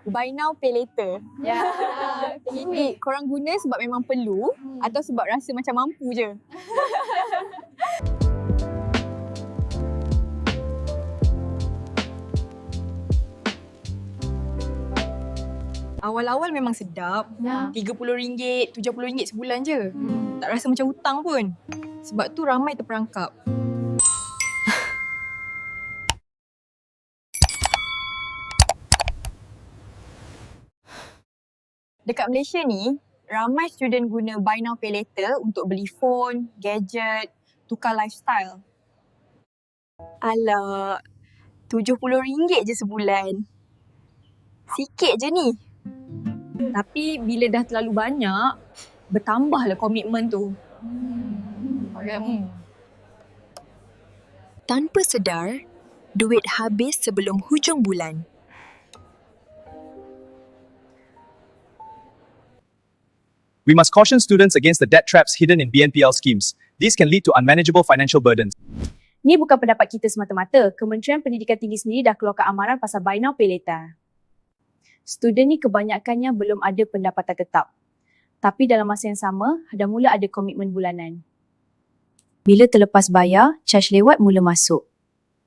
buy now pay later. Ya. Ini korang guna sebab memang perlu atau sebab rasa macam mampu je? Awal-awal memang sedap. RM30, RM70 sebulan je. Tak rasa macam hutang pun. Sebab tu ramai terperangkap. Dekat Malaysia ni, ramai student guna buy now pay later untuk beli phone, gadget, tukar lifestyle. Alah, RM70 je sebulan. Sikit je ni. Tapi bila dah terlalu banyak, bertambahlah komitmen tu. Tanpa sedar, duit habis sebelum hujung bulan. We must caution students against the debt traps hidden in BNPL schemes. These can lead to unmanageable financial burdens. Ni bukan pendapat kita semata-mata. Kementerian Pendidikan Tinggi sendiri dah keluarkan amaran pasal buy now pay later. Student ni kebanyakannya belum ada pendapatan tetap. Tapi dalam masa yang sama, dah mula ada komitmen bulanan. Bila terlepas bayar, charge lewat mula masuk.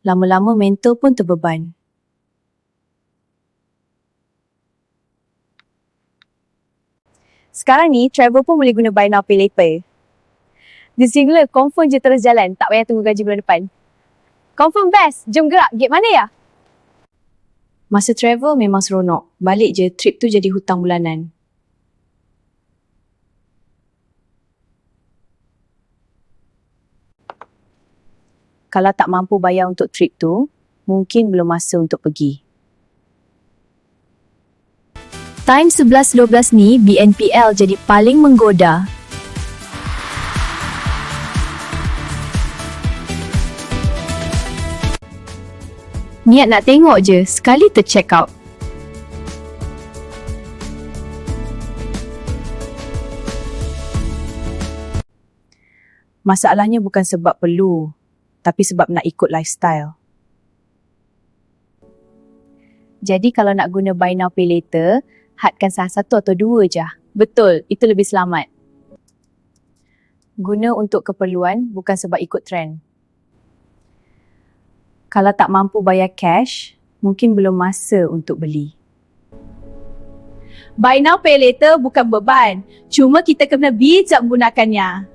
Lama-lama mental pun terbeban. Sekarang ni, travel pun boleh guna buy now pay later. Di Singular, confirm je terus jalan. Tak payah tunggu gaji bulan depan. Confirm best. Jom gerak. Gate mana ya? Masa travel memang seronok. Balik je, trip tu jadi hutang bulanan. Kalau tak mampu bayar untuk trip tu, mungkin belum masa untuk pergi. Time 11-12 ni, BNPL jadi paling menggoda. Niat nak tengok je, sekali ter-check out. Masalahnya bukan sebab perlu, tapi sebab nak ikut lifestyle. Jadi kalau nak guna buy now pay later, hadkan salah satu atau dua je. Betul, itu lebih selamat. Guna untuk keperluan, bukan sebab ikut trend. Kalau tak mampu bayar cash, mungkin belum masa untuk beli. Buy now pay later bukan beban. Cuma kita kena bijak menggunakannya.